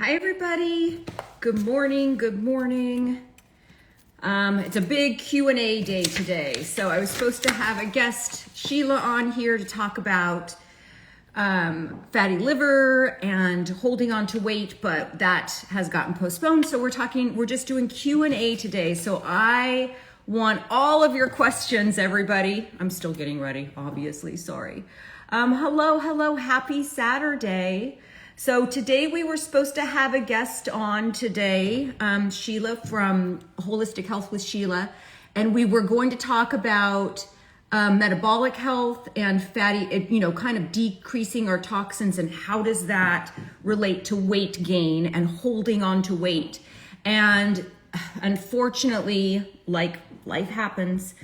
Hi everybody, good morning, good morning. It's a big Q&A day today. So I was supposed to have a guest, Sheila, on here to talk about fatty liver and holding on to weight, but that has gotten postponed. So we're just doing Q&A today. So I want all of your questions, everybody. I'm still getting ready, obviously, sorry. Hello, happy Saturday. So today we were supposed to have a guest on today, Sheila from Holistic Health with Sheila, and we were going to talk about metabolic health and fatty, kind of decreasing our toxins and how does that relate to weight gain and holding on to weight. And unfortunately, like life happens,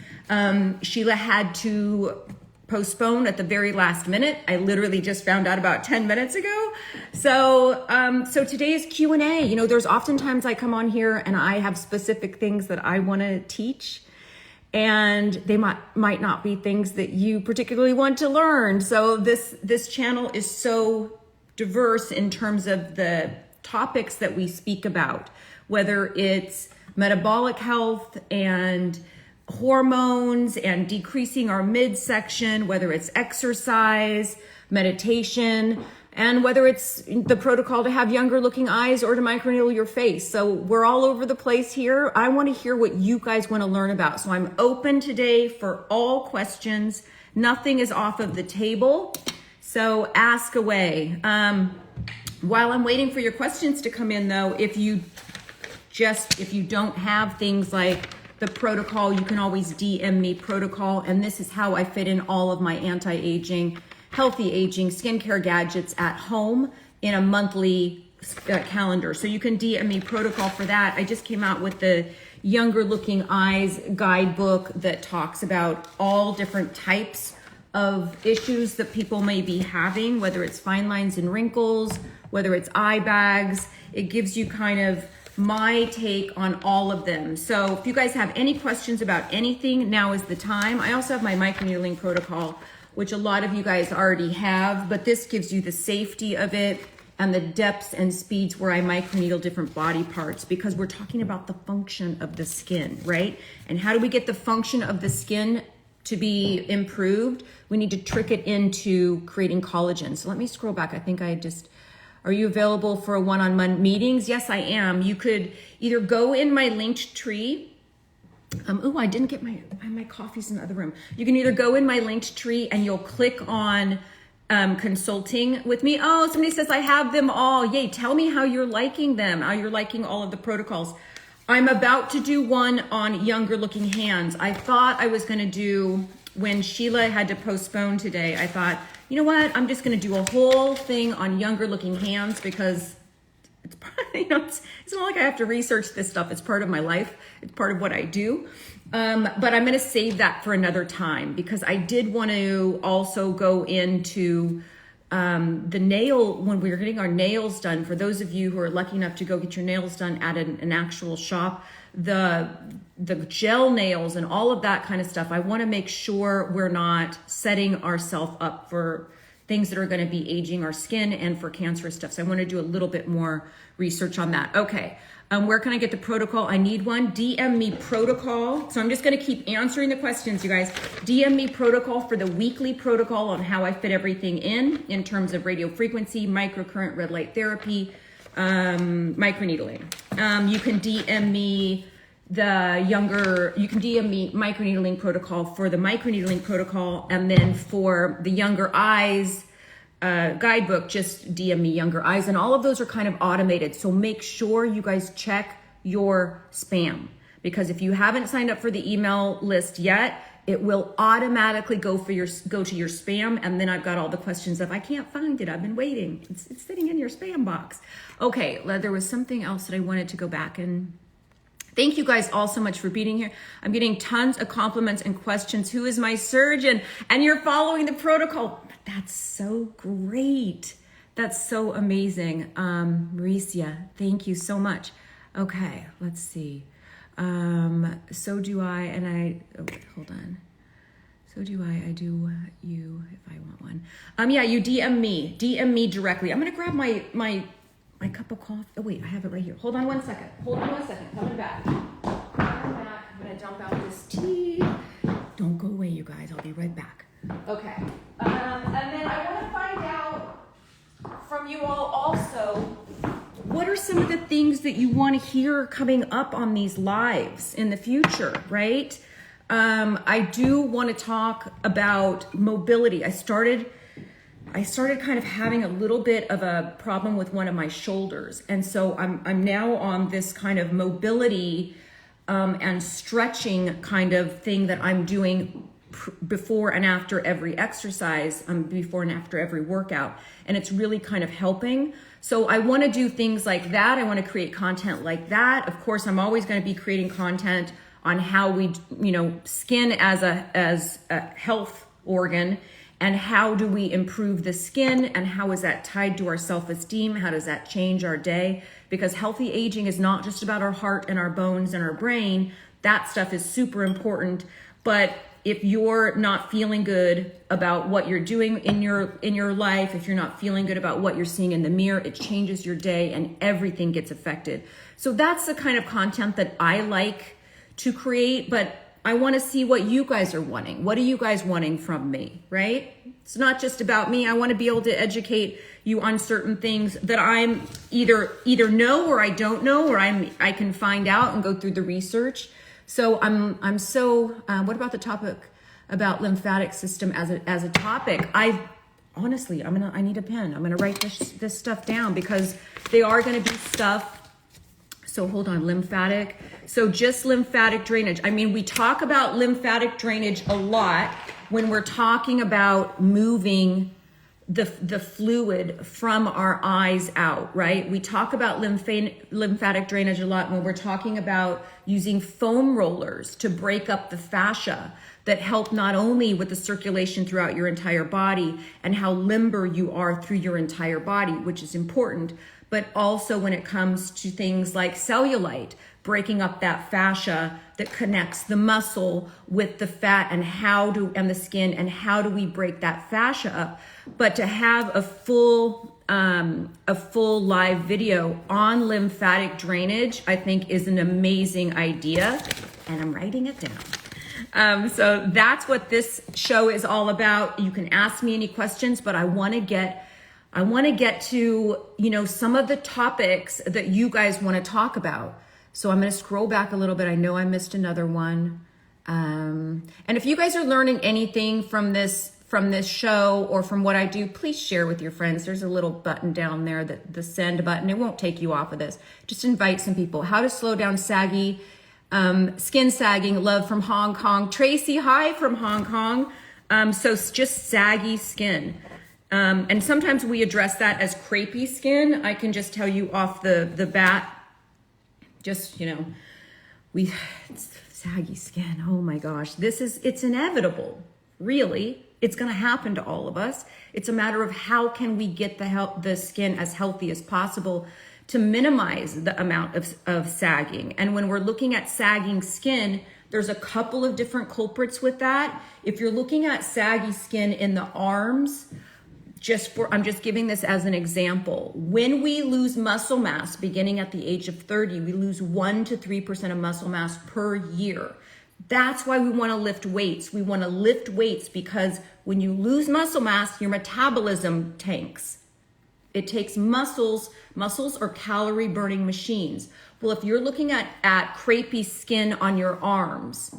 Sheila had to postponed at the very last minute. I literally just found out about 10 minutes ago. So today's Q&A. There's oftentimes I come on here and I have specific things that I want to teach, and they might not be things that you particularly want to learn. So this channel is so diverse in terms of the topics that we speak about, whether it's metabolic health and hormones and decreasing our midsection, whether it's exercise, meditation, and whether it's the protocol to have younger looking eyes or to microneedle your face. So we're all over the place here. I want to hear what you guys want to learn about. So I'm open today for all questions. Nothing is off of the table. So ask away. While I'm waiting for your questions to come in though, if you don't have things like the protocol, you can always DM me protocol, and this is how I fit in all of my anti-aging, healthy aging, skincare gadgets at home in a monthly calendar. So you can DM me protocol for that. I just came out with the Younger Looking Eyes guidebook that talks about all different types of issues that people may be having, whether it's fine lines and wrinkles, whether it's eye bags. It gives you kind of my take on all of them. So if you guys have any questions about anything, now is the time. I also have my microneedling protocol, which a lot of you guys already have, but this gives you the safety of it and the depths and speeds where I microneedle different body parts, because we're talking about the function of the skin, right? And how do we get the function of the skin to be improved? We need to trick it into creating collagen. So let me scroll back. I think are you available for a one-on-one meetings? Yes, I am. You could either go in my linked tree. I didn't get my coffee's in the other room. You can either go in my linked tree and you'll click on consulting with me. Oh, somebody says I have them all. Yay, tell me how you're liking them, how you're liking all of the protocols. I'm about to do one on younger looking hands. I thought I was gonna do, when Sheila had to postpone today, I thought, you know what? I'm just going to do a whole thing on younger looking hands, because it's it's not like I have to research this stuff. It's part of my life. It's part of what I do. But I'm going to save that for another time, because I did want to also go into the nail, when we were getting our nails done. For those of you who are lucky enough to go get your nails done at an actual shop, the gel nails and all of that kind of stuff, I want to make sure we're not setting ourselves up for things that are going to be aging our skin and for cancerous stuff. So I want to do a little bit more research on that. Okay. Where can I get the protocol? I need one. DM me protocol. So I'm just going to keep answering the questions, you guys. DM me protocol for the weekly protocol on how I fit everything in terms of radio frequency, microcurrent, red light therapy, microneedling. You can DM me microneedling protocol for the microneedling protocol, and then for the younger eyes guidebook, just DM me younger eyes, and all of those are kind of automated. So make sure you guys check your spam, because if you haven't signed up for the email list yet, it will automatically go to your spam, and then I've got all the questions of I can't find it, I've been waiting. It's sitting in your spam box. Okay, there was something else that I wanted to go back and thank you guys all so much for being here. I'm getting tons of compliments and questions. Who is my surgeon? And you're following the protocol. That's so great. That's so amazing. Mauricia, thank you so much. Okay, let's see. So do I, hold on. So do I do you if I want one. Yeah, you DM me directly. I'm gonna grab my my cup of coffee. Oh wait, I have it right here. Hold on one second. Coming back. I'm gonna dump out this tea. Don't go away, you guys. I'll be right back. Okay. And then I want to find out from you all also, what are some of the things that you want to hear coming up on these lives in the future, right? I do want to talk about mobility. I started kind of having a little bit of a problem with one of my shoulders. And so I'm now on this kind of mobility and stretching kind of thing that I'm doing before and after every exercise, before and after every workout. And it's really kind of helping. So I want to do things like that. I want to create content like that. Of course, I'm always going to be creating content on how we, skin as a health organ, and how do we improve the skin, and how is that tied to our self-esteem? How does that change our day? Because healthy aging is not just about our heart and our bones and our brain. That stuff is super important. But if you're not feeling good about what you're doing in your life, if you're not feeling good about what you're seeing in the mirror, it changes your day and everything gets affected. So that's the kind of content that I like to create, but I want to see what you guys are wanting. What are you guys wanting from me, right? It's not just about me. I want to be able to educate you on certain things that I'm either know or I don't know, or I can find out and go through the research. So I'm so, what about the topic about lymphatic system as a topic? I need a pen. I'm going to write this stuff down because they are going to be stuff. So hold on, lymphatic. So just lymphatic drainage. I mean, we talk about lymphatic drainage a lot when we're talking about moving the fluid from our eyes out, right? We talk about lymphatic drainage a lot when we're talking about using foam rollers to break up the fascia that help not only with the circulation throughout your entire body and how limber you are through your entire body, which is important, but also when it comes to things like cellulite, breaking up that fascia that connects the muscle with the fat and the skin, and how do we break that fascia up? But to have a full live video on lymphatic drainage, I think is an amazing idea, and I'm writing it down. So that's what this show is all about. You can ask me any questions, but I want to get to, some of the topics that you guys want to talk about. So I'm going to scroll back a little bit. I know I missed another one. And if you guys are learning anything from this show or from what I do, please share with your friends. There's a little button down there, the send button. It won't take you off of this. Just invite some people. How to slow down saggy, skin sagging, love from Hong Kong. Tracy, hi from Hong Kong. So just saggy skin. And sometimes we address that as crepey skin. I can just tell you off the bat, just, it's saggy skin. Oh my gosh, it's inevitable. Really, it's going to happen to all of us. It's a matter of how can we get the skin as healthy as possible to minimize the amount of sagging. And when we're looking at sagging skin, there's a couple of different culprits with that. If you're looking at saggy skin in the arms, I'm just giving this as an example. When we lose muscle mass beginning at the age of 30, we lose 1 to 3% of muscle mass per year. That's why we want to lift weights. We want to lift weights because when you lose muscle mass, your metabolism tanks. It takes muscles are calorie burning machines. Well, if you're looking at crepey skin on your arms,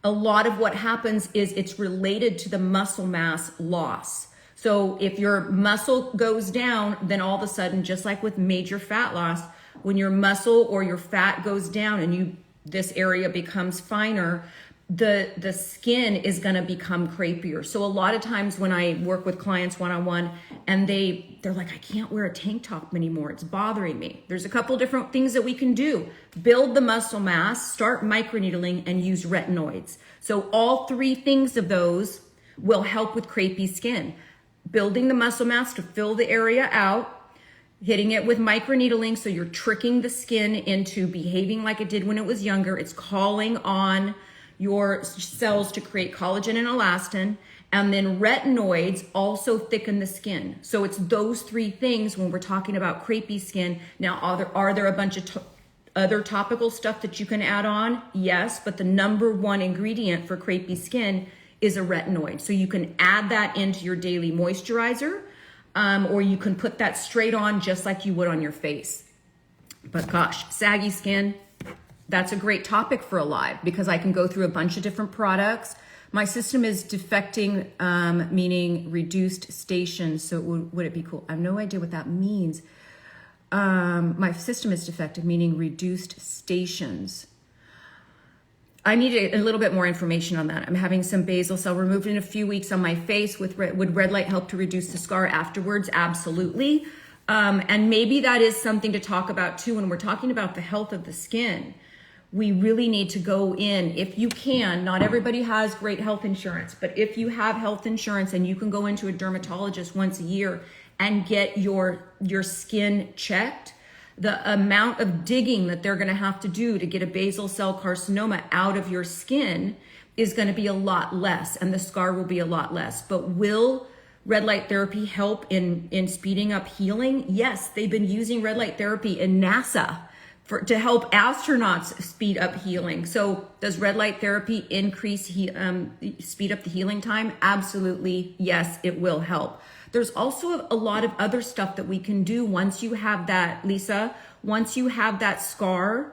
a lot of what happens is it's related to the muscle mass loss. So if your muscle goes down, then all of a sudden, just like with major fat loss, when your muscle or your fat goes down and this area becomes finer, the skin is going to become crepier. So a lot of times when I work with clients one-on-one and they're like, I can't wear a tank top anymore. It's bothering me. There's a couple different things that we can do. Build the muscle mass, start microneedling, and use retinoids. So all three things of those will help with crepey skin. Building the muscle mass to fill the area out, hitting it with microneedling, so you're tricking the skin into behaving like it did when it was younger. It's calling on your cells to create collagen and elastin, And then retinoids also thicken the skin. So it's those three things when we're talking about crepey skin. Now, are there a bunch of other topical stuff that you can add on? Yes, but the number one ingredient for crepey skin is a retinoid. So you can add that into your daily moisturizer, or you can put that straight on just like you would on your face. But gosh, saggy skin, that's a great topic for a live because I can go through a bunch of different products. My system is defecting, meaning reduced stations. So would it be cool? I have no idea what that means. My system is defective, meaning reduced stations. I need a little bit more information on that. I'm having some basal cell removed in a few weeks on my face. Would red light help to reduce the scar afterwards? Absolutely. And maybe that is something to talk about too when we're talking about the health of the skin. We really need to go in, if you can. Not everybody has great health insurance, but if you have health insurance and you can go into a dermatologist once a year and get your skin checked, the amount of digging that they're going to have to do to get a basal cell carcinoma out of your skin is going to be a lot less, and the scar will be a lot less. But will red light therapy help in speeding up healing? Yes, they've been using red light therapy in NASA to help astronauts speed up healing. So does red light therapy increase speed up the healing time? Absolutely, yes, it will help. There's also a lot of other stuff that we can do once you have that, Lisa, once you have that scar.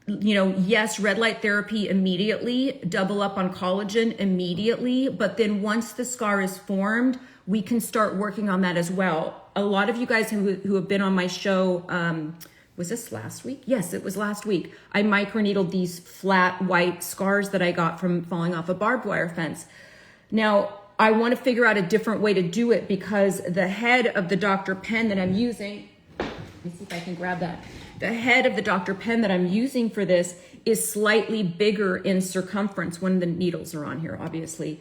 Yes, red light therapy immediately, double up on collagen immediately, but then once the scar is formed, we can start working on that as well. A lot of you guys who have been on my show, was this last week? Yes, it was last week. I microneedled these flat white scars that I got from falling off a barbed wire fence. Now, I want to figure out a different way to do it because the head of the Dr. Pen that I'm using, let me see if I can grab that. The head of the Dr. Pen that I'm using for this is slightly bigger in circumference when the needles are on here, obviously,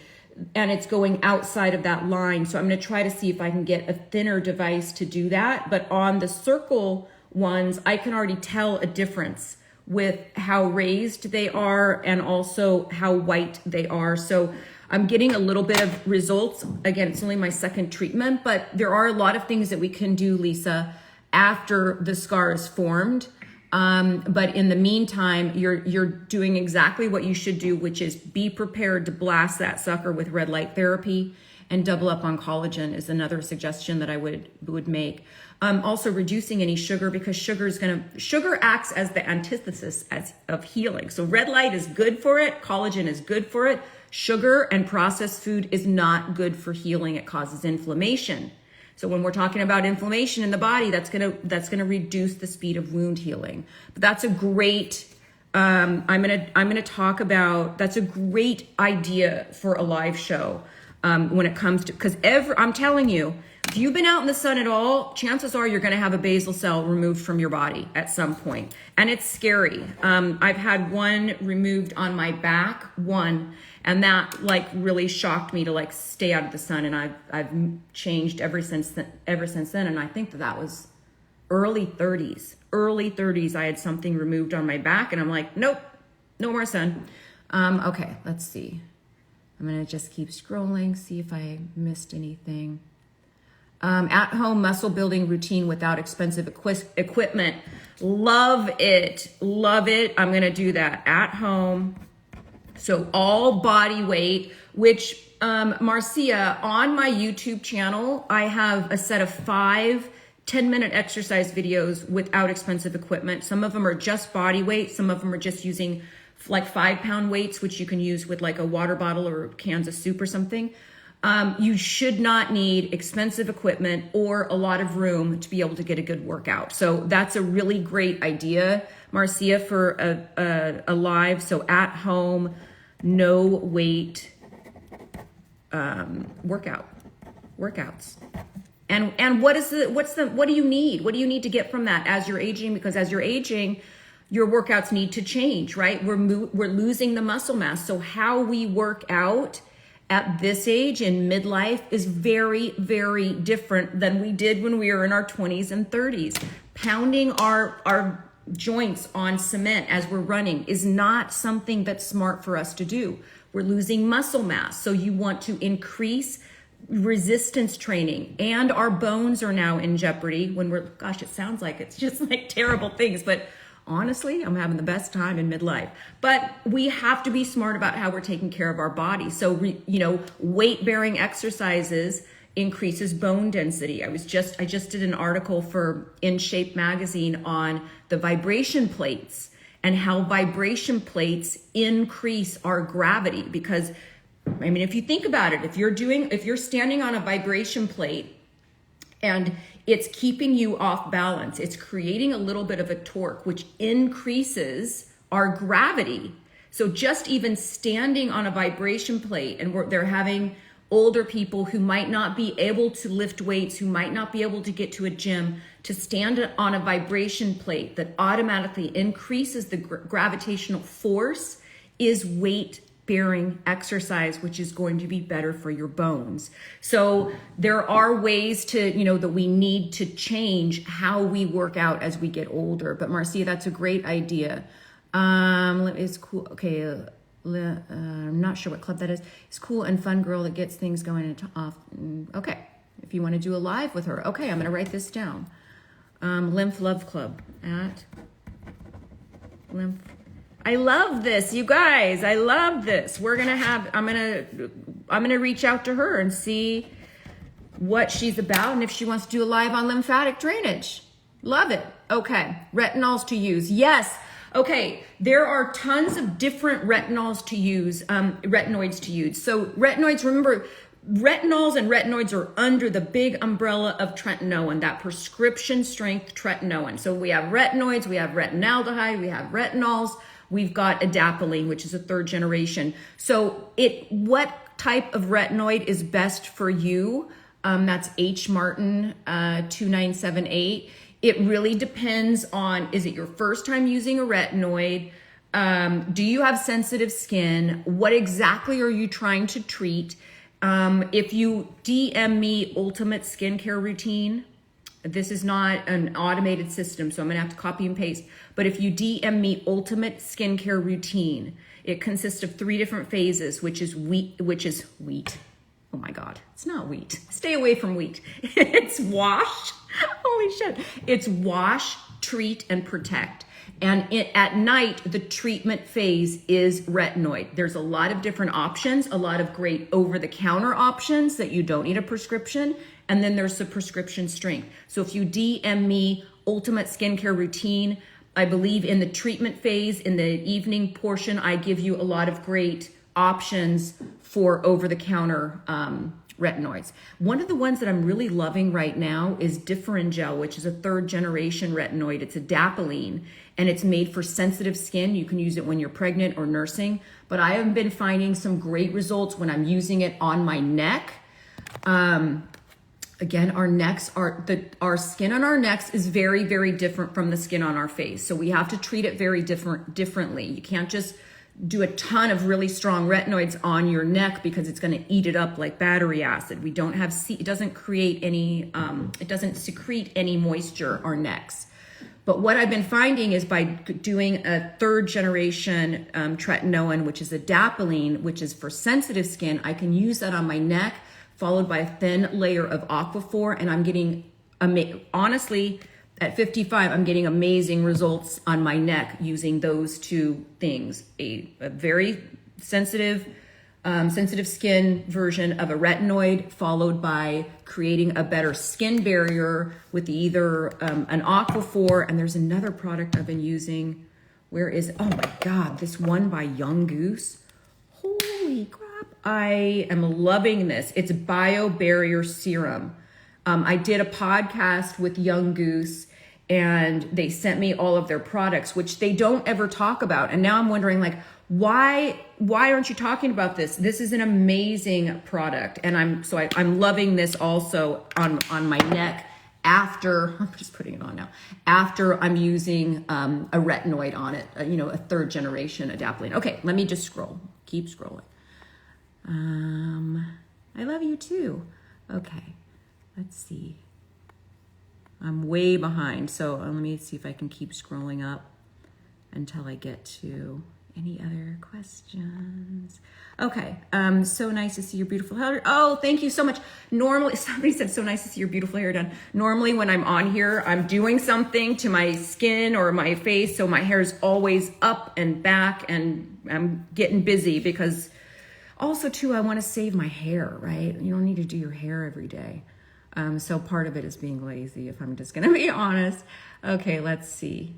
and it's going outside of that line. So I'm going to try to see if I can get a thinner device to do that. But on the circle ones, I can already tell a difference with how raised they are and also how white they are. So I'm getting a little bit of results. Again, it's only my second treatment, but there are a lot of things that we can do, Lisa, after the scar is formed. But in the meantime, you're doing exactly what you should do, which is be prepared to blast that sucker with red light therapy, and double up on collagen is another suggestion that I would make. Also reducing any sugar, because sugar acts as the antithesis of healing. So red light is good for it. Collagen is good for it. Sugar and processed food is not good for healing. It causes inflammation. So when we're talking about inflammation in the body, that's gonna reduce the speed of wound healing. But that's a great. I'm gonna talk about. That's a great idea for a live show when it comes to, because I'm telling you, if you've been out in the sun at all, chances are you're gonna have a basal cell removed from your body at some point, and it's scary. I've had one removed on my back, and that really shocked me to stay out of the sun, and I've changed ever since then. And I think that was early 30s. I had something removed on my back, and I'm like, nope, no more sun. Okay, let's see. I'm gonna just keep scrolling, see if I missed anything. At-home muscle building routine without expensive equipment. Love it. I'm gonna do that at home. So all body weight, which Marcia, on my YouTube channel, I have a set of 5 10-minute exercise videos without expensive equipment. Some of them are just body weight. Some of them are just using 5-pound weights, which you can use with a water bottle or cans of soup or something. You should not need expensive equipment or a lot of room to be able to get a good workout. So that's a really great idea, Marcia, for a live. So at home, no weight workouts. And what do you need? What do you need to get from that as you're aging? Because as you're aging, your workouts need to change, right? We're losing the muscle mass. So how we work out at this age in midlife is very, very different than we did when we were in our 20s and 30s. Pounding our joints on cement as we're running is not something that's smart for us to do. We're losing muscle mass. So you want to increase resistance training, and our bones are now in jeopardy when we're, gosh, it sounds like it's just like terrible things, but honestly, I'm having the best time in midlife. But we have to be smart about how we're taking care of our body. So, weight bearing exercises increases bone density. I just did an article for In Shape magazine on the vibration plates and how vibration plates increase our gravity. Because I mean, if you think about it, if you're standing on a vibration plate and it's keeping you off balance, it's creating a little bit of a torque, which increases our gravity. So just even standing on a vibration plate, and they're having older people who might not be able to lift weights, who might not be able to get to a gym, to stand on a vibration plate that automatically increases the gravitational force, is weight bearing exercise, which is going to be better for your bones. So there are ways to, that we need to change how we work out as we get older. But Marcia, that's a great idea. It's cool. Okay. I'm not sure what club that is. It's cool and fun girl that gets things going off. Okay. If you want to do a live with her. Okay. I'm going to write this down. Lymph Love Club at Lymph. I love this, you guys. I love this. I'm gonna reach out to her and see what she's about and if she wants to do a live on lymphatic drainage. Love it. Okay, retinols to use. Yes. Okay, there are tons of different retinols to use, retinoids to use. So retinoids, remember, retinols and retinoids are under the big umbrella of tretinoin, that prescription strength tretinoin. So we have retinoids, we have retinaldehyde, we have retinols. We've got adapalene, which is a third generation. So what type of retinoid is best for you? That's H. Martin 2978. It really depends on, is it your first time using a retinoid? Do you have sensitive skin? What exactly are you trying to treat? If you DM me ultimate skincare routine, this is not an automated system, so I'm gonna have to copy and paste. But if you DM me ultimate skincare routine, it consists of 3 different phases, which is wheat. Oh my God, it's not wheat. Stay away from wheat. It's wash. Holy shit. It's wash, treat, and protect. And at night, the treatment phase is retinoid. There's a lot of different options, a lot of great over-the-counter options that you don't need a prescription. And then there's the prescription strength. So if you DM me ultimate skincare routine, I believe in the treatment phase, in the evening portion, I give you a lot of great options for over-the-counter retinoids. One of the ones that I'm really loving right now is Differengel, which is a 3rd generation retinoid. It's adapalene, and it's made for sensitive skin. You can use it when you're pregnant or nursing, but I have been finding some great results when I'm using it on my neck. Again, our skin on our necks is very, very different from the skin on our face. So we have to treat it very differently. You can't just do a ton of really strong retinoids on your neck because it's going to eat it up like battery acid. It doesn't create any, it doesn't secrete any moisture, our necks. But what I've been finding is by doing a 3rd generation tretinoin, which is adapalene, which is for sensitive skin, I can use that on my neck, followed by a thin layer of Aquaphor, and I'm getting, honestly, at 55, I'm getting amazing results on my neck using those 2 things. A very sensitive skin version of a retinoid, followed by creating a better skin barrier with either an Aquaphor, and there's another product I've been using. Oh my God, this one by Young Goose. Holy crap. I am loving this. It's Bio Barrier Serum. I did a podcast with Young Goose, and they sent me all of their products, which they don't ever talk about. And now I'm wondering, like, why aren't you talking about this? This is an amazing product, and I'm loving this also on my neck. After I'm just putting it on now. After I'm using a retinoid on it, a 3rd generation adapalene. Okay, let me just scroll. Keep scrolling. I love you too. Okay, let's see. I'm way behind, so let me see if I can keep scrolling up until I get to Any other questions? Okay, so nice to see your beautiful hair. Oh, thank you so much. Normally, somebody said so nice to see your beautiful hair done. Normally when I'm on here, I'm doing something to my skin or my face, so my hair is always up and back, and I'm getting busy because also too, I want to save my hair, right? You don't need to do your hair every day. So part of it is being lazy, if I'm just gonna be honest. Okay, let's see.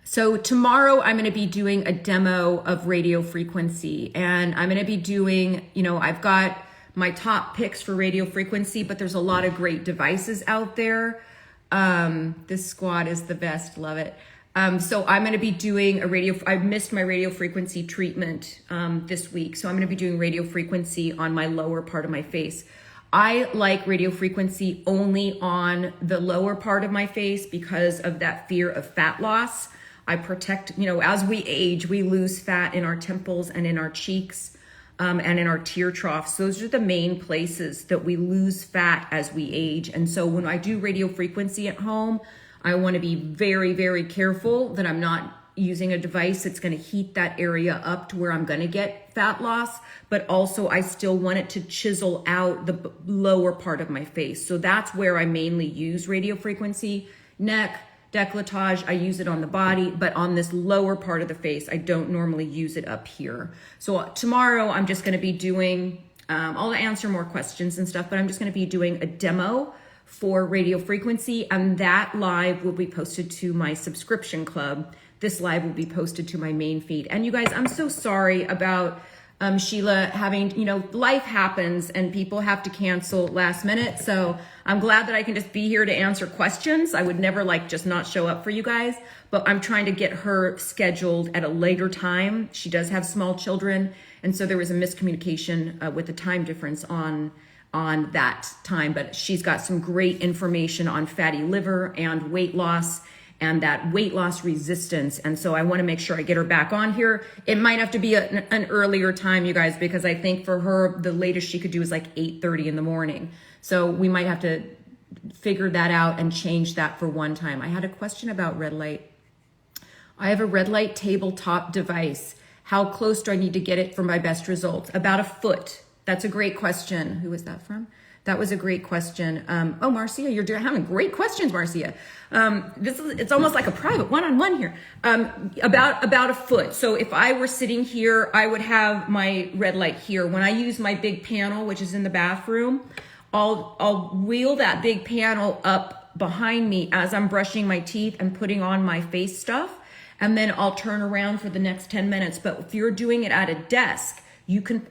So tomorrow I'm going to be doing a demo of radio frequency, and I'm going to be doing, I've got my top picks for radio frequency, but there's a lot of great devices out there. This squad is the best. Love it. So I'm going to be doing I missed my radio frequency treatment, this week. So I'm going to be doing radio frequency on my lower part of my face. I like radio frequency only on the lower part of my face because of that fear of fat loss. I protect, as we age, we lose fat in our temples and in our cheeks, and in our tear troughs. Those are the main places that we lose fat as we age. And so when I do radio frequency at home, I want to be very, very careful that I'm not using a device that's going to heat that area up to where I'm going to get fat loss, but also I still want it to chisel out the lower part of my face. So that's where I mainly use radio frequency. Neck, décolletage, I use it on the body, but on this lower part of the face, I don't normally use it up here. So tomorrow I'm just going to be doing, I'll answer more questions and stuff, but I'm just going to be doing a demo for radio frequency, and that live will be posted to my subscription club. This live will be posted to my main feed. And you guys, I'm so sorry about Sheila having, life happens and people have to cancel last minute. So I'm glad that I can just be here to answer questions. I would never just not show up for you guys, but I'm trying to get her scheduled at a later time. She does have small children. And so there was a miscommunication with the time difference on that time, but she's got some great information on fatty liver and weight loss and that weight loss resistance. And so I want to make sure I get her back on here. It might have to be an earlier time, you guys, because I think for her, the latest she could do is 8:30 in the morning. So we might have to figure that out and change that for one time. I had a question about red light. I have a red light tabletop device. How close do I need to get it for my best results? About a foot. That's a great question. Who was that from? That was a great question. Oh, Marcia, you're having great questions, Marcia. It's almost like a private one-on-one here. About a foot. So if I were sitting here, I would have my red light here. When I use my big panel, which is in the bathroom, I'll wheel that big panel up behind me as I'm brushing my teeth and putting on my face stuff. And then I'll turn around for the next 10 minutes. But if you're doing it at a desk,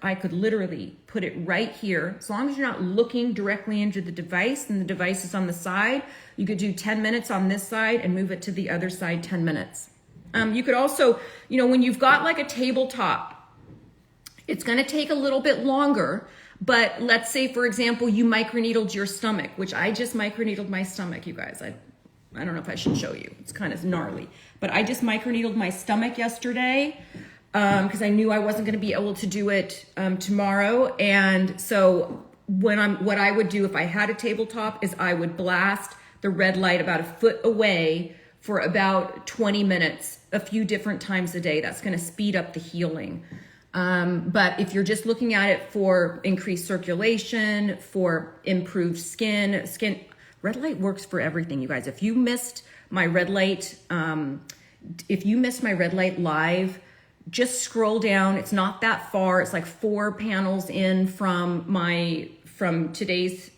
I could literally put it right here. As long as you're not looking directly into the device and the device is on the side, you could do 10 minutes on this side and move it to the other side 10 minutes. You could also, when you've got a tabletop, it's going to take a little bit longer. But let's say, for example, you microneedled your stomach, which I just microneedled my stomach, you guys. I don't know if I should show you. It's kind of gnarly. But I just microneedled my stomach yesterday. Because I knew I wasn't going to be able to do it tomorrow. And so what I would do if I had a tabletop is I would blast the red light about a foot away for about 20 minutes, a few different times a day. That's going to speed up the healing. But if you're just looking at it for increased circulation, for improved skin, red light works for everything, you guys. If you missed my red light live, just scroll down. It's not that far. It's 4 panels in from today's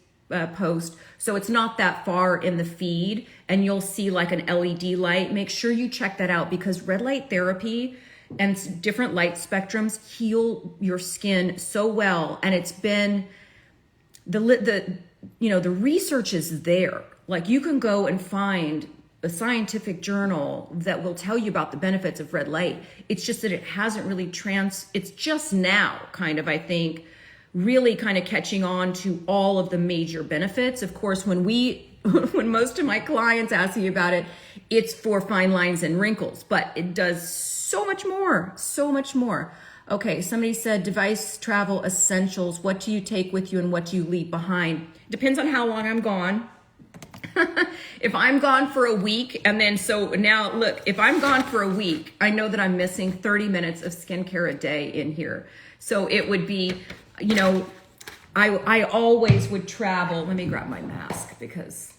post. So it's not that far in the feed, and you'll see an LED light. Make sure you check that out, because red light therapy and different light spectrums heal your skin so well. And it's been the research is there. You can go and find a scientific journal that will tell you about the benefits of red light. It's just that it hasn't really it's just now I think, really catching on to all of the major benefits. Of course, when most of my clients ask me about it, it's for fine lines and wrinkles, but it does so much more. Okay, somebody said device travel essentials. What do you take with you and what do you leave behind? Depends on how long I'm gone. if I'm gone for a week, and then so now look, if I'm gone for a week, I know that I'm missing 30 minutes of skincare a day in here. So it would be, you know, I always would travel. Let me grab my mask because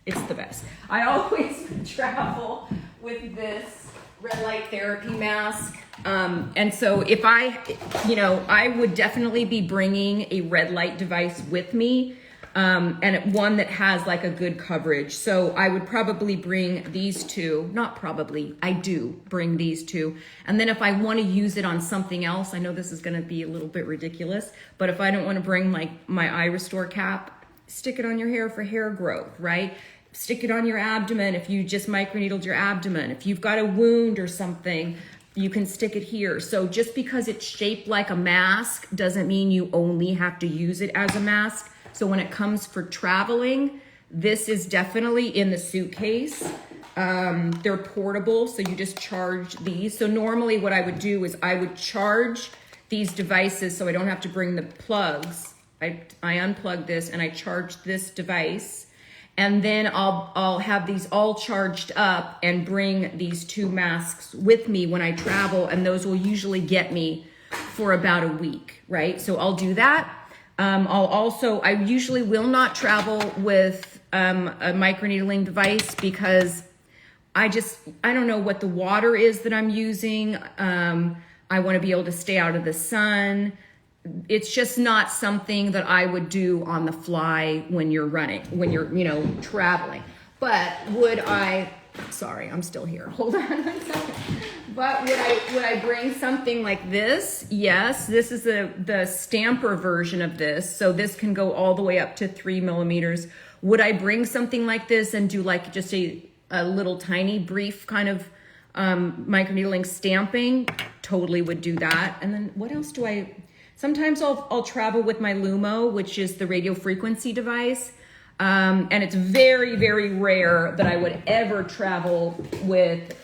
it's the best. I always would travel with this red light therapy mask. And so if I would definitely be bringing a red light device with me, and one that has like a good coverage. So I would probably bring these two, not probably, I do bring these two. And then if I want to use it on something else, I know this is going to be a little bit ridiculous, but if I don't want to bring like my eye restore cap, stick it on your hair for hair growth, right? Stick it on your abdomen if you just microneedled your abdomen. If you've got a wound or something, you can stick it here. So just because it's shaped like a mask doesn't mean you only have to use it as a mask. So when it comes for traveling, this is definitely in the suitcase. They're portable, so you just charge these. So normally what I would do is I would charge these devices so I don't have to bring the plugs. I unplug this and I charge this device. And then I'll have these all charged up and bring these two masks with me when I travel, and those will usually get me for about a week, right? So I'll do that. I usually will not travel with a microneedling device because I don't know what the water is that I'm using. I want to be able to stay out of the sun. It's just not something that I would do on the fly when you're running, when you're, traveling. But sorry, I'm still here. Hold on 1 second. But would I bring something like this? Yes, this is the stamper version of this. So this can go all the way up to 3 millimeters. Would I bring something like this and do like just a little tiny brief kind of microneedling stamping? Totally would do that. And then what else do sometimes I'll travel with my Lumo, which is the radio frequency device. And it's very, very rare that I would ever travel with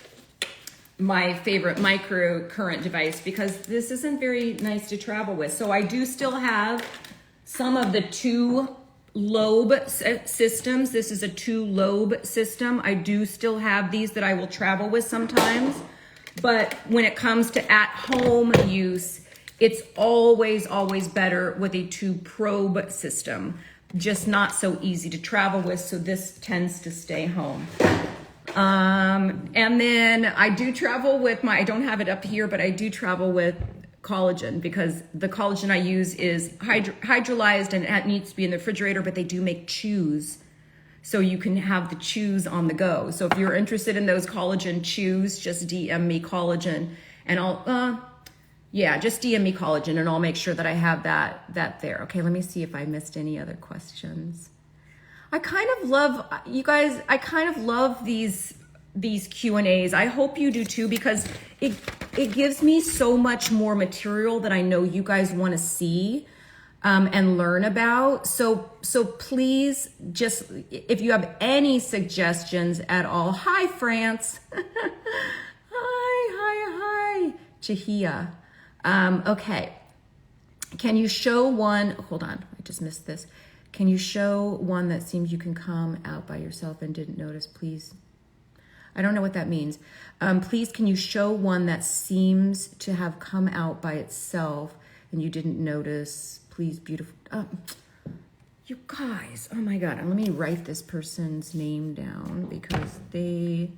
my favorite microcurrent device because this isn't very nice to travel with. So I do still have some of the 2-lobe systems. This is a 2-lobe system. I do still have these that I will travel with sometimes. But when it comes to at-home use, it's always, always better with a 2-probe system. Just not so easy to travel with, so this tends to stay home. And then I do travel with I don't have it up here, but I do travel with collagen because the collagen I use is hydrolyzed and it needs to be in the refrigerator, but they do make chews. So you can have the chews on the go. So if you're interested in those collagen chews, just DM me collagen and just DM me collagen and I'll make sure that I have that there. Okay, let me see if I missed any other questions. I kind of love, you guys, these Q&As. I hope you do too, because it gives me so much more material that I know you guys want to see and learn about. So please just, if you have any suggestions at all. Hi, France. Hi. Chahia. Okay. Can you show one? Hold on. I just missed this. Can you show one that seems you can come out by yourself and didn't notice, please? I don't know what that means. Please, can you show one that seems to have come out by itself and you didn't notice? Please, beautiful. You guys, oh my God. Let me write this person's name down because they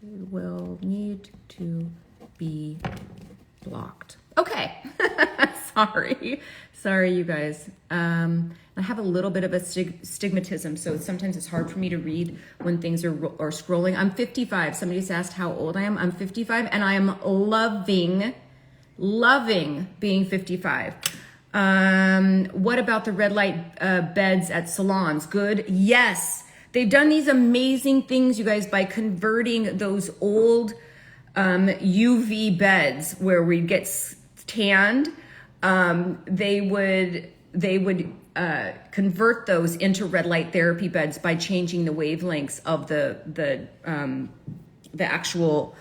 will need to be blocked. Okay. Sorry, you guys. I have a little bit of a stigmatism, so sometimes it's hard for me to read when things are scrolling. I'm 55. Somebody just asked how old I am. I'm 55, and I am loving being 55. What about the red light beds at salons? Good. Yes. They've done these amazing things, you guys, by converting those old UV beds where we'd get tanned. They would convert those into red light therapy beds by changing the wavelengths of the actual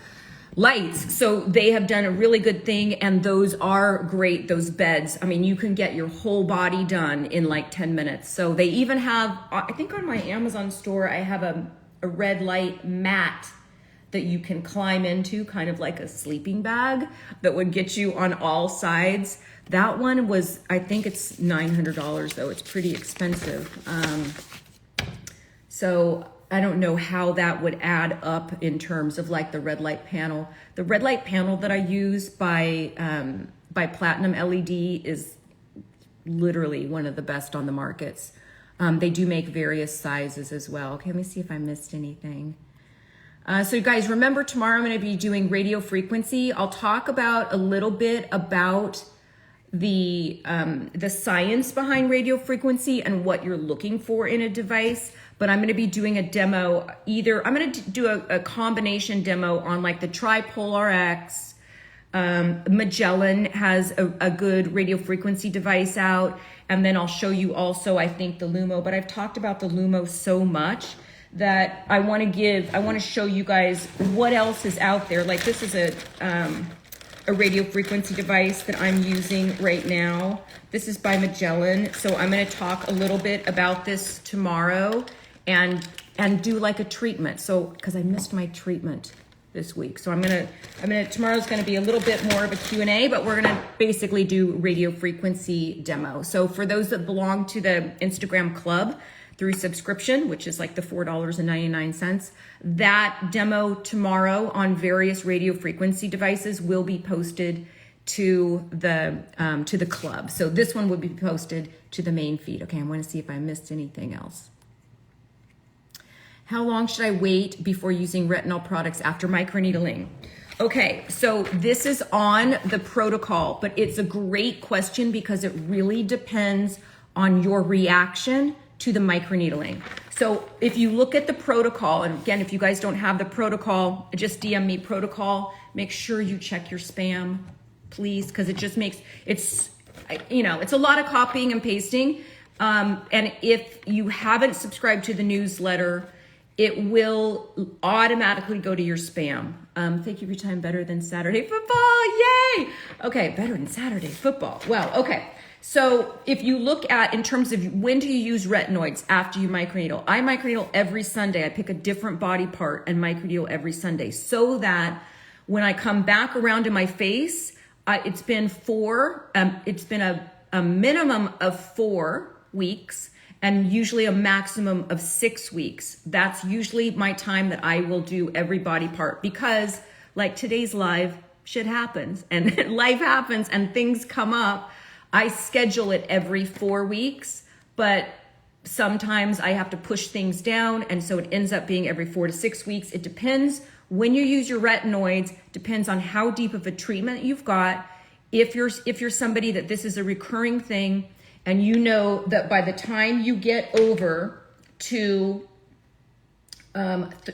lights. So they have done a really good thing, and those are great, those beds. I mean, you can get your whole body done in like 10 minutes. So they even have, I think on my Amazon store, I have a red light mat that you can climb into, kind of like a sleeping bag that would get you on all sides. That one was, I think it's $900 though. It's pretty expensive. So I don't know how that would add up in terms of like the red light panel. The red light panel that I use by Platinum LED is literally one of the best on the markets. They do make various sizes as well. Okay, let me see if I missed anything. So you guys, remember tomorrow I'm going to be doing radio frequency. I'll talk about a little bit about the science behind radio frequency and what you're looking for in a device. But I'm going to be doing a demo. I'm going to do a combination demo on like the Tripolar X. Magellan has a good radio frequency device out. And then I'll show you also, I think, the Lumo. But I've talked about the Lumo so much that I want to show you guys what else is out there. Like this is a radio frequency device that I'm using right now. This is by Magellan. So I'm going to talk a little bit about this tomorrow and do like a treatment. So, because I missed my treatment this week. So tomorrow's going to be a little bit more of a Q&A, but we're going to basically do radio frequency demo. So for those that belong to the Instagram club through subscription, which is like the $4.99, that demo tomorrow on various radio frequency devices will be posted to the club. So this one will be posted to the main feed. Okay, I want to see if I missed anything else. How long should I wait before using retinol products after microneedling? Okay, so this is on the protocol, but it's a great question because it really depends on your reaction to the microneedling. So if you look at the protocol, and again, if you guys don't have the protocol, just DM me protocol. Make sure you check your spam, please, because it just makes, it's a lot of copying and pasting. And if you haven't subscribed to the newsletter, it will automatically go to your spam. Thank you for your time. Better than Saturday football. Yay. Okay. Better than Saturday football. Wow. Okay. So if you look at, in terms of when do you use retinoids after you microneedle, I microneedle every Sunday. I pick a different body part and microneedle every Sunday so that when I come back around to my face, it's been a minimum of 4 weeks and usually a maximum of 6 weeks. That's usually my time that I will do every body part, because like today's live, shit happens and life happens and things come up. I schedule it every 4 weeks, but sometimes I have to push things down. And so it ends up being every 4 to 6 weeks. It depends when you use your retinoids, depends on how deep of a treatment you've got. If you're somebody that this is a recurring thing, and you know that by the time you get over to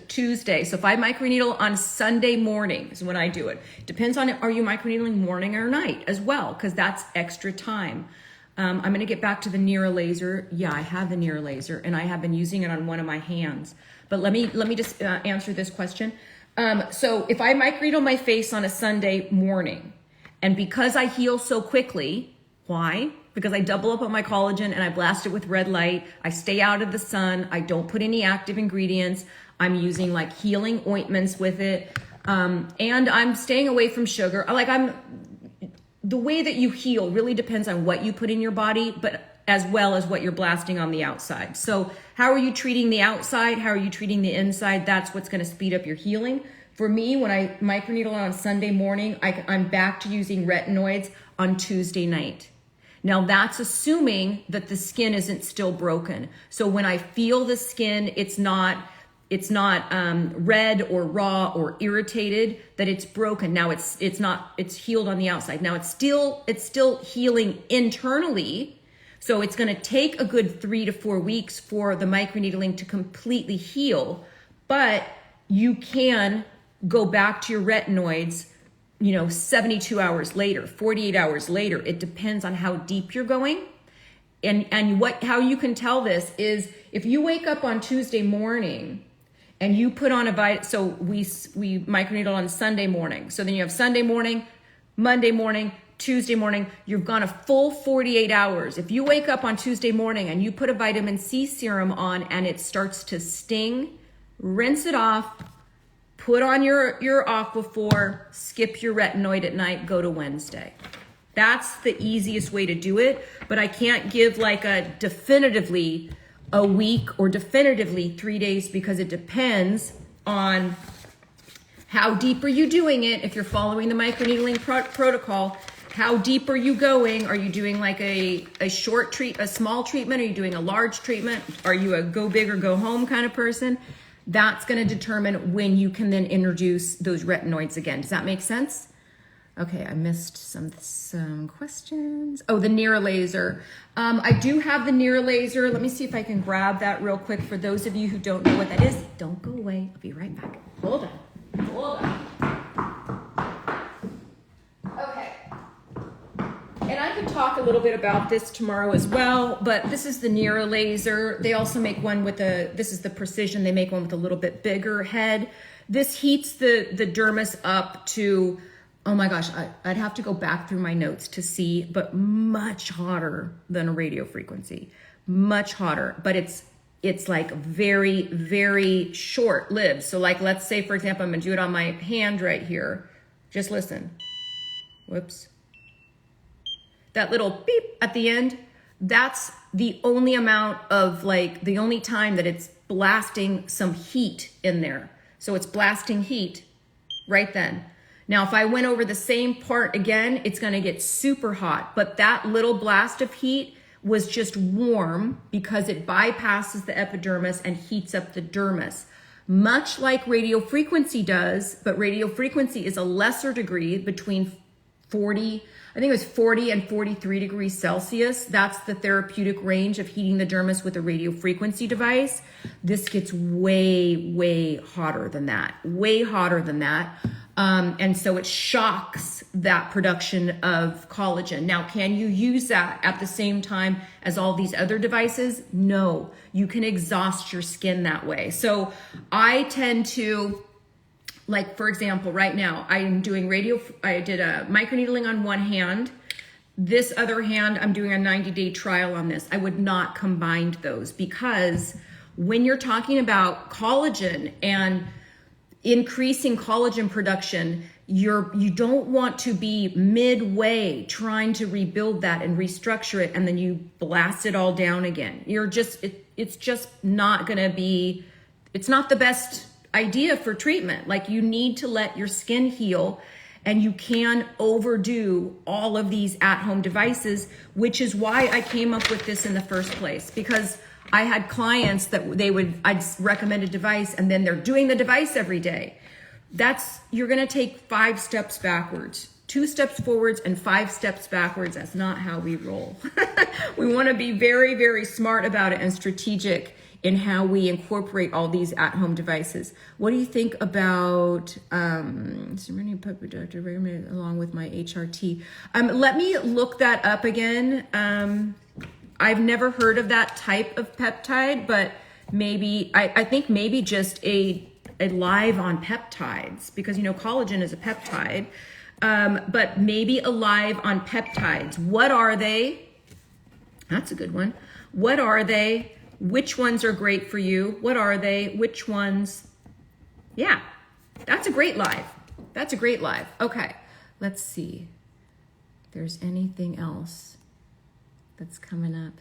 Tuesday, so if I microneedle on Sunday morning is when I do it. Depends on, are you microneedling morning or night as well, because that's extra time. I'm going to get back to the Nira laser. Yeah, I have the Nira laser, and I have been using it on one of my hands. But let me just answer this question. So if I microneedle my face on a Sunday morning, and because I heal so quickly, why? Because I double up on my collagen and I blast it with red light. I stay out of the sun. I don't put any active ingredients. I'm using like healing ointments with it. And I'm staying away from sugar. The way that you heal really depends on what you put in your body, but as well as what you're blasting on the outside. So how are you treating the outside? How are you treating the inside? That's what's going to speed up your healing. For me, when I microneedle on Sunday morning, I'm back to using retinoids on Tuesday night. Now that's assuming that the skin isn't still broken. So when I feel the skin, it's not red or raw or irritated, that it's broken. Now it's healed on the outside. Now it's still healing internally. So it's going to take a good 3 to 4 weeks for the microneedling to completely heal, but you can go back to your retinoids 72 hours later, 48 hours later. It depends on how deep you're going. And how you can tell this is if you wake up on Tuesday morning and you put on a vitamin, so we microneedle on Sunday morning. So then you have Sunday morning, Monday morning, Tuesday morning, you've gone a full 48 hours. If you wake up on Tuesday morning and you put a vitamin C serum on and it starts to sting, rinse it off, put on your Aquaphor, skip your retinoid at night, go to Wednesday. That's the easiest way to do it, but I can't give like a definitively a week or definitively 3 days because it depends on how deep are you doing it. If you're following the microneedling protocol, how deep are you going? Are you doing like a small treatment? Are you doing a large treatment? Are you a go big or go home kind of person? That's going to determine when you can then introduce those retinoids again. Does that make sense? Okay, I missed some questions. Oh, the near laser. I do have the near laser. Let me see if I can grab that real quick. For those of you who don't know what that is, don't go away. I'll be right back. Hold on. Okay. And I could talk a little bit about this tomorrow as well, but this is the near laser. They also make one with this is the precision. They make one with a little bit bigger head. This heats the dermis up to, oh my gosh, I'd have to go back through my notes to see, but much hotter than a radio frequency, much hotter, but it's like very, very short lived. So like, let's say for example, I'm gonna do it on my hand right here. Just listen. Whoops. That little beep at the end, that's the only amount of like, the only time that it's blasting some heat in there. So it's blasting heat right then. Now, if I went over the same part again, it's gonna get super hot, but that little blast of heat was just warm because it bypasses the epidermis and heats up the dermis. Much like radio frequency does, but radio frequency is a lesser degree between 40 and 43 degrees Celsius. That's the therapeutic range of heating the dermis with a radio frequency device. This gets way, way hotter than that, and so it shocks that production of collagen. Now, can you use that at the same time as all these other devices? No, you can exhaust your skin that way. So I tend to, like, for example, right now I did a microneedling on one hand. This other hand, I'm doing a 90-day trial on this. I would not combine those because when you're talking about collagen and increasing collagen production, you don't want to be midway trying to rebuild that and restructure it and then you blast it all down again. It's just not gonna be, it's not the best idea for treatment. Like, you need to let your skin heal, and you can overdo all of these at-home devices, which is why I came up with this in the first place, because I had clients that I'd recommend a device and then they're doing the device every day. You're gonna take 5 steps backwards, 2 steps forwards and 5 steps backwards. That's not how we roll. We wanna be very, very smart about it and strategic in how we incorporate all these at-home devices. What do you think about along with my HRT? Let me look that up again. I've never heard of that type of peptide, but maybe, I think maybe just a live on peptides, because collagen is a peptide, but maybe a live on peptides. What are they? That's a good one. What are they? Which ones are great for you? What are they? Which ones? Yeah, that's a great live. Okay, let's see if there's anything else that's coming up.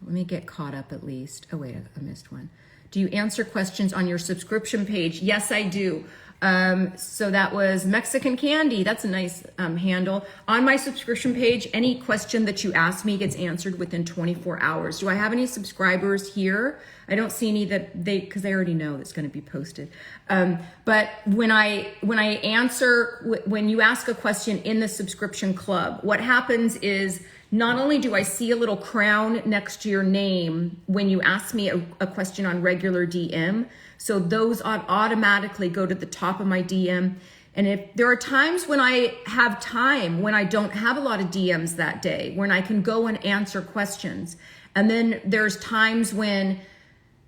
Let me get caught up at least. Oh wait, I missed one. Do you answer questions on your subscription page? Yes, I do. So that was Mexican Candy. That's a nice handle. On my subscription page, any question that you ask me gets answered within 24 hours. Do I have any subscribers here? I don't see any because they already know it's going to be posted. But when you ask a question in the subscription club, what happens is, not only do I see a little crown next to your name when you ask me a question on regular DM, so those automatically go to the top of my DM. And if there are times when I have time, when I don't have a lot of DMs that day, when I can go and answer questions. And then there's times when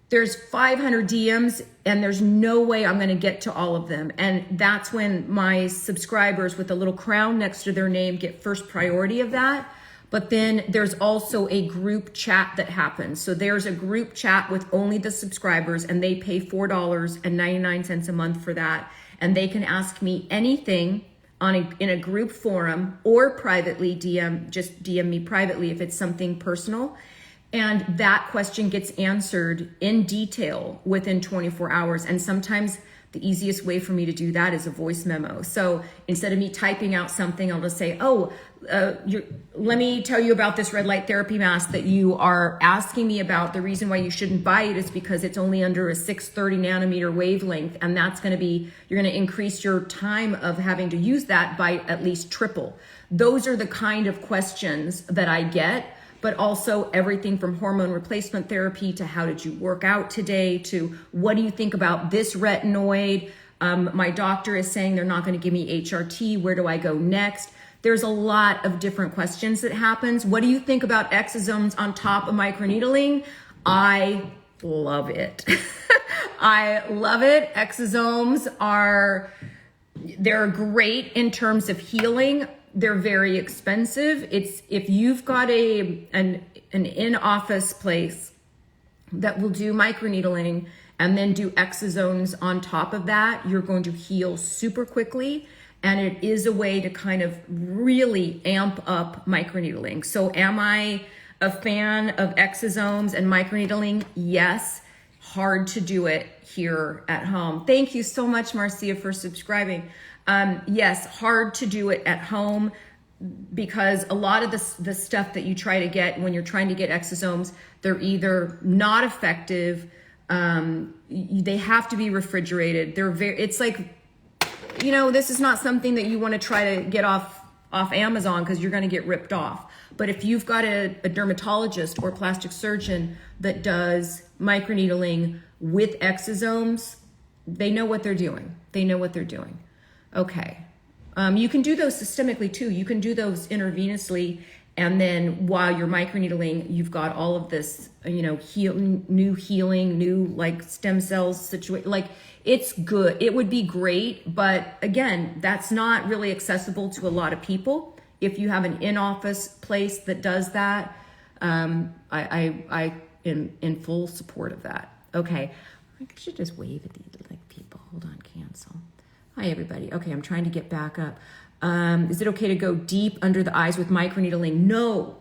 there's 500 DMs and there's no way I'm going to get to all of them. And that's when my subscribers with a little crown next to their name get first priority of that. But then there's also a group chat that happens. So there's a group chat with only the subscribers, and they pay $4.99 a month for that. And they can ask me anything in a group forum, or privately just DM me privately if it's something personal. And that question gets answered in detail within 24 hours. And sometimes the easiest way for me to do that is a voice memo. So instead of me typing out something, I'll just say, let me tell you about this red light therapy mask that you are asking me about. The reason why you shouldn't buy it is because it's only under a 630 nanometer wavelength. And that's going to be, you're going to increase your time of having to use that by at least triple. Those are the kind of questions that I get. But also everything from hormone replacement therapy to how did you work out today to what do you think about this retinoid? My doctor is saying they're not going to give me HRT. Where do I go next? There's a lot of different questions that happens. What do you think about exosomes on top of microneedling? I love it. I love it. Exosomes they're great in terms of healing. They're very expensive. If you've got an in-office place that will do microneedling and then do exosomes on top of that, you're going to heal super quickly. And it is a way to kind of really amp up microneedling. So am I a fan of exosomes and microneedling? Yes. Hard to do it here at home. Thank you so much, Marcia, for subscribing. Yes, hard to do it at home because a lot of the stuff that you try to get when you're trying to get exosomes, they're either not effective, they have to be refrigerated. It's like, this is not something that you want to try to get off Amazon because you're going to get ripped off. But if you've got a dermatologist or plastic surgeon that does microneedling with exosomes, they know what they're doing. Okay. You can do those systemically too. You can do those intravenously. And then while you're microneedling, you've got all of this, new healing, new like stem cells situation. Like it's good. It would be great. But again, that's not really accessible to a lot of people. If you have an in-office place that does that, I am in full support of that. Okay. I should just wave at these like people. Hold on, cancel. Hi, everybody. Okay, I'm trying to get back up. Is it okay to go deep under the eyes with microneedling? No.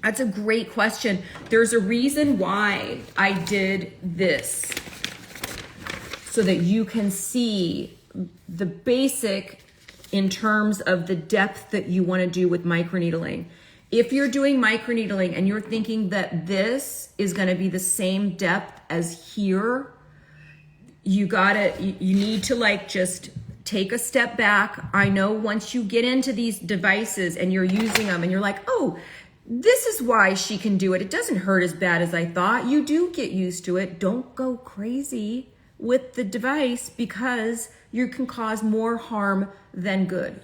That's a great question. There's a reason why I did this, so that you can see the basic in terms of the depth that you want to do with microneedling. If you're doing microneedling and you're thinking that this is going to be the same depth as here, you need to like just take a step back. I know once you get into these devices and you're using them and you're like, oh, this is why she can do it. It doesn't hurt as bad as I thought. You do get used to it. Don't go crazy with the device because you can cause more harm than good.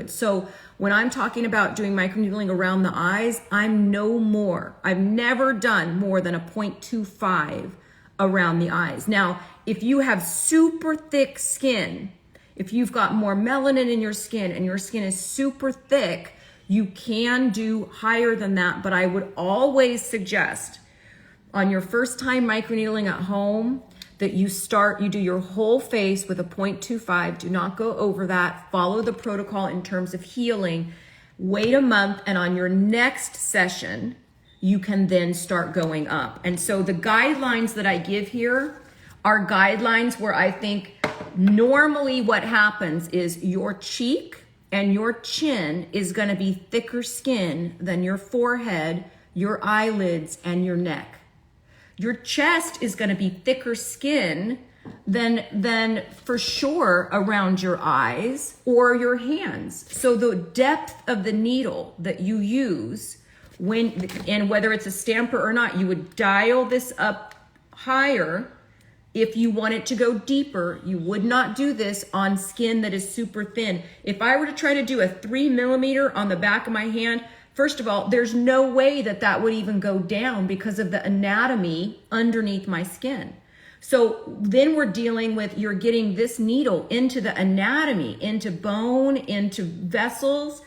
So when I'm talking about doing microneedling around the eyes, I've never done more than a 0.25 around the eyes. Now, if you have super thick skin, if you've got more melanin in your skin and your skin is super thick, you can do higher than that. But I would always suggest on your first time microneedling at home that you do your whole face with a 0.25. Do not go over that. Follow the protocol in terms of healing. Wait a month, and on your next session, you can then start going up. And so the guidelines that I give here are guidelines where I think normally what happens is your cheek and your chin is going to be thicker skin than your forehead, your eyelids, and your neck. Your chest is going to be thicker skin than for sure around your eyes or your hands. So the depth of the needle that you use and whether it's a stamper or not, you would dial this up higher. If you want it to go deeper, you would not do this on skin that is super thin. If I were to try to do a 3 millimeter on the back of my hand, First of all, there's no way that that would even go down because of the anatomy underneath my skin. So then we're dealing with, you're getting this needle into the anatomy, into bone, into vessels.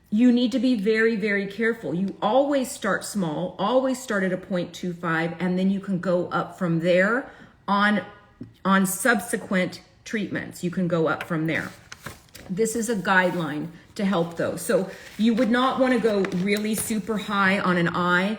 You need to be very, very careful. You always start small, always start at a 0.25, and then you can go up from there on subsequent treatments. You can go up from there. This is a guideline to help those. So you would not want to go really super high on an eye.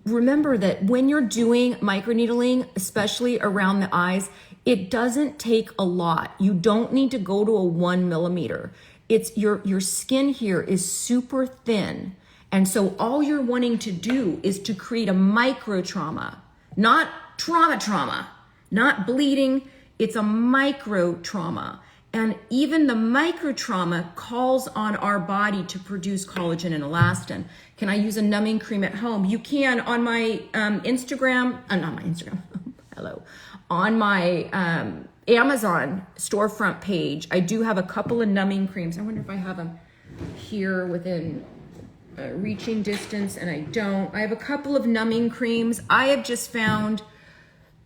Remember that when you're doing microneedling, especially around the eyes, it doesn't take a lot. You don't need to go to a 1 millimeter. It's your skin here is super thin. And so all you're wanting to do is to create a micro trauma, not trauma, not bleeding. It's a micro trauma. And even the micro trauma calls on our body to produce collagen and elastin. Can I use a numbing cream at home? You can. On my Instagram, not my Instagram, hello. On my Amazon storefront page, I do have a couple of numbing creams. I wonder if I have them here within reaching distance, and I don't. I have a couple of numbing creams. I have just found,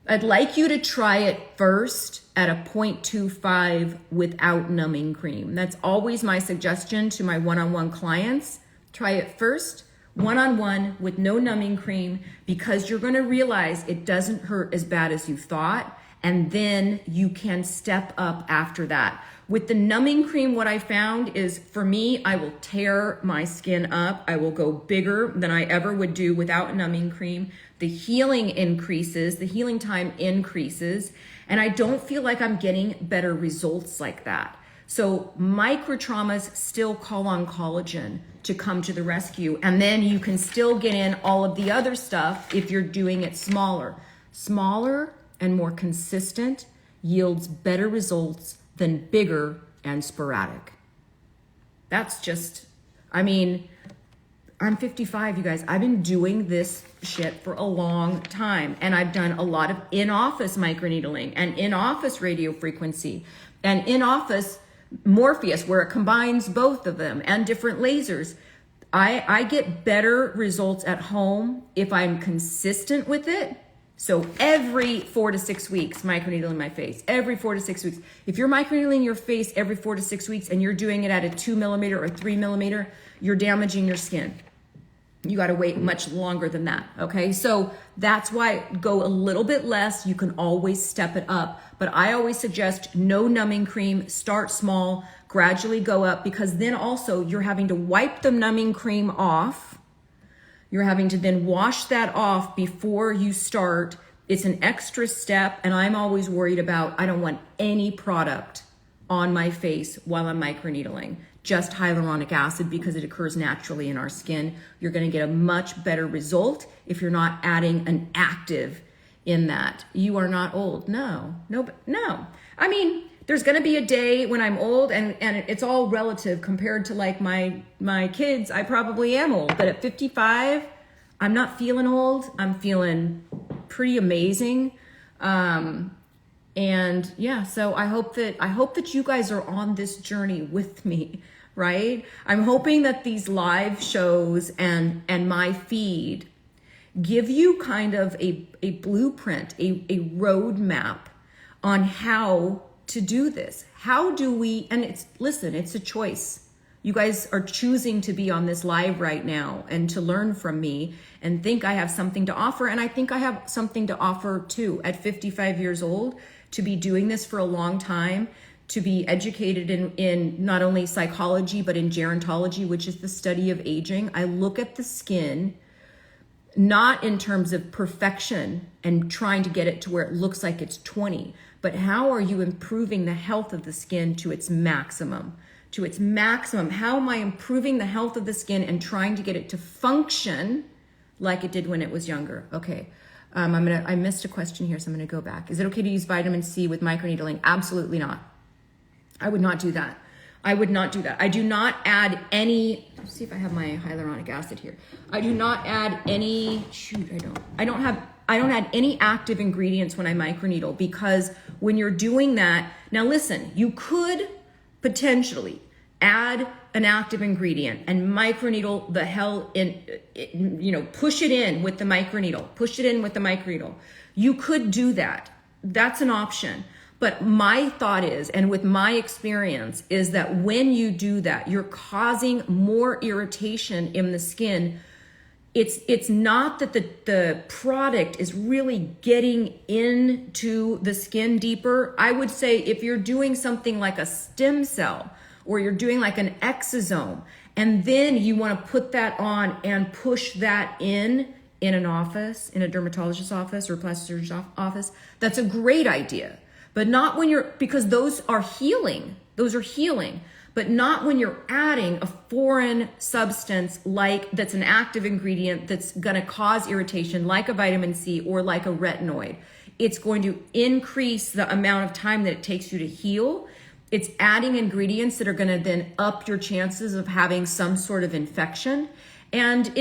I'd like you to try it first at a 0.25 without numbing cream. That's always my suggestion to my one-on-one clients. Try it first, one-on-one with no numbing cream, because you're gonna realize it doesn't hurt as bad as you thought, and then you can step up after that. With the numbing cream, what I found is, for me, I will tear my skin up. I will go bigger than I ever would do without numbing cream. The healing increases, the healing time increases, and I don't feel like I'm getting better results like that. So micro traumas still call on collagen to come to the rescue, and then you can still get in all of the other stuff if you're doing it smaller. Smaller and more consistent yields better results than bigger and sporadic. That's just, I mean, I'm 55, you guys. I've been doing this shit for a long time, and I've done a lot of in-office microneedling and in-office radio frequency and in-office Morpheus, where it combines both of them, and different lasers. I get better results at home if I'm consistent with it. So every 4 to 6 weeks, microneedling my face, every 4 to 6 weeks. If you're microneedling your face every 4 to 6 weeks and you're doing it at a 2 millimeter or 3 millimeter, you're damaging your skin. You got to wait much longer than that. Okay. So that's why go a little bit less. You can always step it up, but I always suggest no numbing cream, start small, gradually go up, because then also you're having to wipe the numbing cream off. You're having to then wash that off before you start. It's an extra step, and I'm always worried about, I don't want any product on my face while I'm microneedling. Just hyaluronic acid, because it occurs naturally in our skin. You're going to get a much better result if you're not adding an active in that. You are not old. No. I mean, there's going to be a day when I'm old, and it's all relative compared to like my kids. I probably am old, but at 55, I'm not feeling old. I'm feeling pretty amazing. And yeah, so I hope that you guys are on this journey with me, right? I'm hoping that these live shows and my feed give you kind of a blueprint, a roadmap on how to do this. How do we, and it's a choice. You guys are choosing to be on this live right now and to learn from me and think I have something to offer. And I think I have something to offer too at 55 years old, to be doing this for a long time, to be educated in not only psychology, but in gerontology, which is the study of aging. I look at the skin, not in terms of perfection and trying to get it to where it looks like it's 20, but how are you improving the health of the skin to its maximum? How am I improving the health of the skin and trying to get it to function like it did when it was younger? Okay. I missed a question here, so I'm gonna go back. Is it okay to use vitamin C with microneedling? Absolutely not. I would not do that. I do not add any, let's see if I have my hyaluronic acid here. I do not add any, I don't add any active ingredients when I microneedle, because when you're doing that, now listen, you could potentially add an active ingredient and microneedle the hell in, push it in with the microneedle, You could do that. That's an option. But my thought is, and with my experience, is that when you do that, you're causing more irritation in the skin. It's not that the product is really getting into the skin deeper. I would say if you're doing something like a stem cell, or you're doing like an exosome, and then you want to put that on and push that in an office, in a dermatologist's office or a plastic surgeon's office, that's a great idea. But not when because those are healing, but not when you're adding a foreign substance that's an active ingredient that's going to cause irritation, like a vitamin C or like a retinoid. It's going to increase the amount of time that it takes you to heal. It's adding ingredients that are going to then up your chances of having some sort of infection. And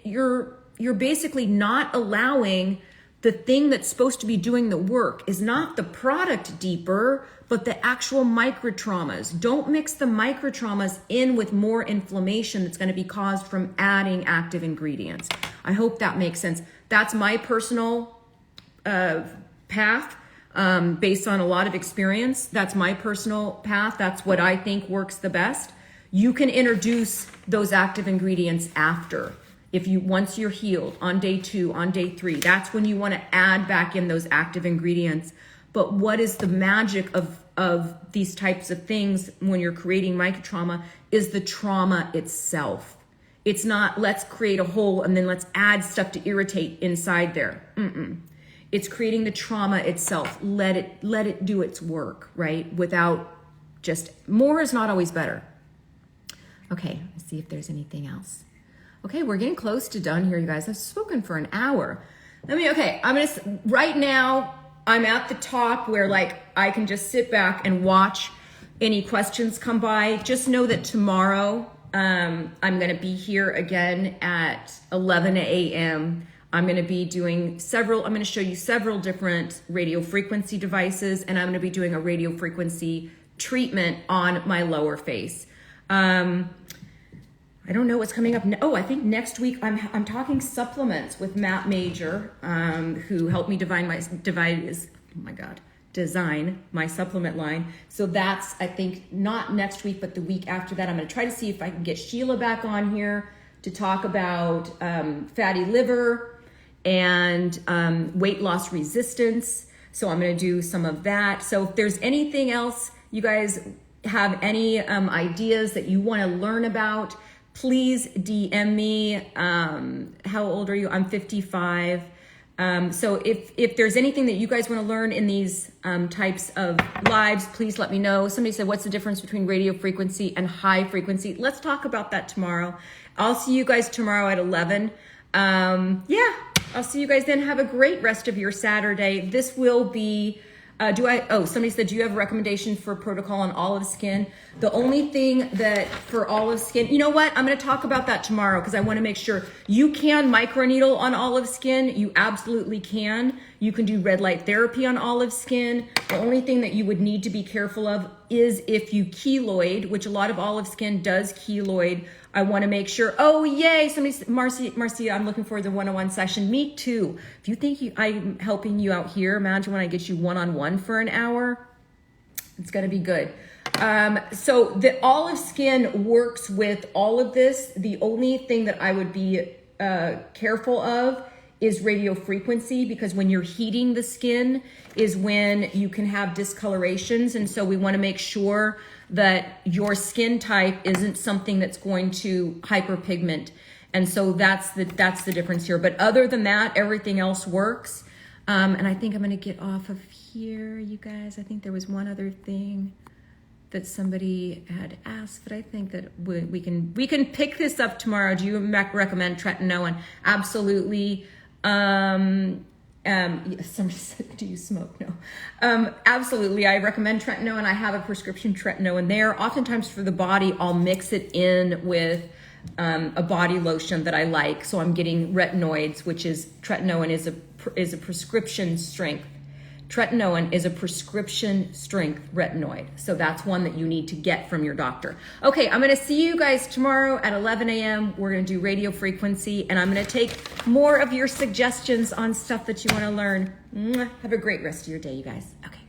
you're basically not allowing the thing that's supposed to be doing the work is not the product deeper, but the actual microtraumas. Don't mix the microtraumas in with more inflammation that's going to be caused from adding active ingredients. I hope that makes sense. That's my personal path. Based on a lot of experience, that's my personal path. That's what I think works the best. You can introduce those active ingredients after. Once you're healed on day 2, on day 3, that's when you want to add back in those active ingredients. But what is the magic of these types of things when you're creating microtrauma is the trauma itself. It's not let's create a hole and then let's add stuff to irritate inside there. It's creating the trauma itself. Let it do its work, right? Without more is not always better. Okay, let's see if there's anything else. Okay, we're getting close to done here, you guys. I've spoken for an hour. Right now, I'm at the top where I can just sit back and watch any questions come by. Just know that tomorrow, I'm gonna be here again at 11 a.m. I'm going to be doing I'm going to show you several different radio frequency devices, and I'm going to be doing a radio frequency treatment on my lower face. I don't know what's coming up. Oh, I think next week I'm talking supplements with Matt Major, who helped me design my supplement line. So that's, I think, not next week, but the week after that. I'm going to try to see if I can get Sheila back on here to talk about fatty liver and weight loss resistance. So I'm going to do some of that. So if there's anything else, you guys have any ideas that you want to learn about, please DM me. How old are you? I'm 55. So if there's anything that you guys want to learn in these types of lives, please let me know. Somebody said, what's the difference between radio frequency and high frequency? Let's talk about that tomorrow. I'll see you guys tomorrow at 11. I'll see you guys then. Have a great rest of your Saturday. This will be, somebody said, do you have a recommendation for protocol on olive skin? The only thing that for olive skin, you know what? I'm going to talk about that tomorrow because I want to make sure you can microneedle on olive skin. You absolutely can. You can do red light therapy on olive skin. The only thing that you would need to be careful of is if you keloid, which a lot of olive skin does keloid. I want to make sure, oh, yay, Marcia, I'm looking forward to the one-on-one session. Me too. If you think I'm helping you out here, imagine when I get you one-on-one for an hour. It's going to be good. So the olive skin works with all of this. The only thing that I would be careful of is radio frequency, because when you're heating the skin is when you can have discolorations. And so we want to make sure that your skin type isn't something that's going to hyperpigment. And so that's the difference here. But other than that, everything else works. And I think I'm going to get off of here, you guys. I think there was one other thing that somebody had asked, but I think that we can pick this up tomorrow. Do you recommend tretinoin? Absolutely. Somebody said, do you smoke? No. Absolutely. I recommend tretinoin. I have a prescription tretinoin there. Oftentimes for the body, I'll mix it in with a body lotion that I like. So I'm getting retinoids, which is tretinoin is a prescription strength Tretinoin is a prescription strength retinoid. So that's one that you need to get from your doctor. Okay, I'm gonna see you guys tomorrow at 11 a.m. We're gonna do radio frequency, and I'm gonna take more of your suggestions on stuff that you wanna learn. Have a great rest of your day, you guys. Okay.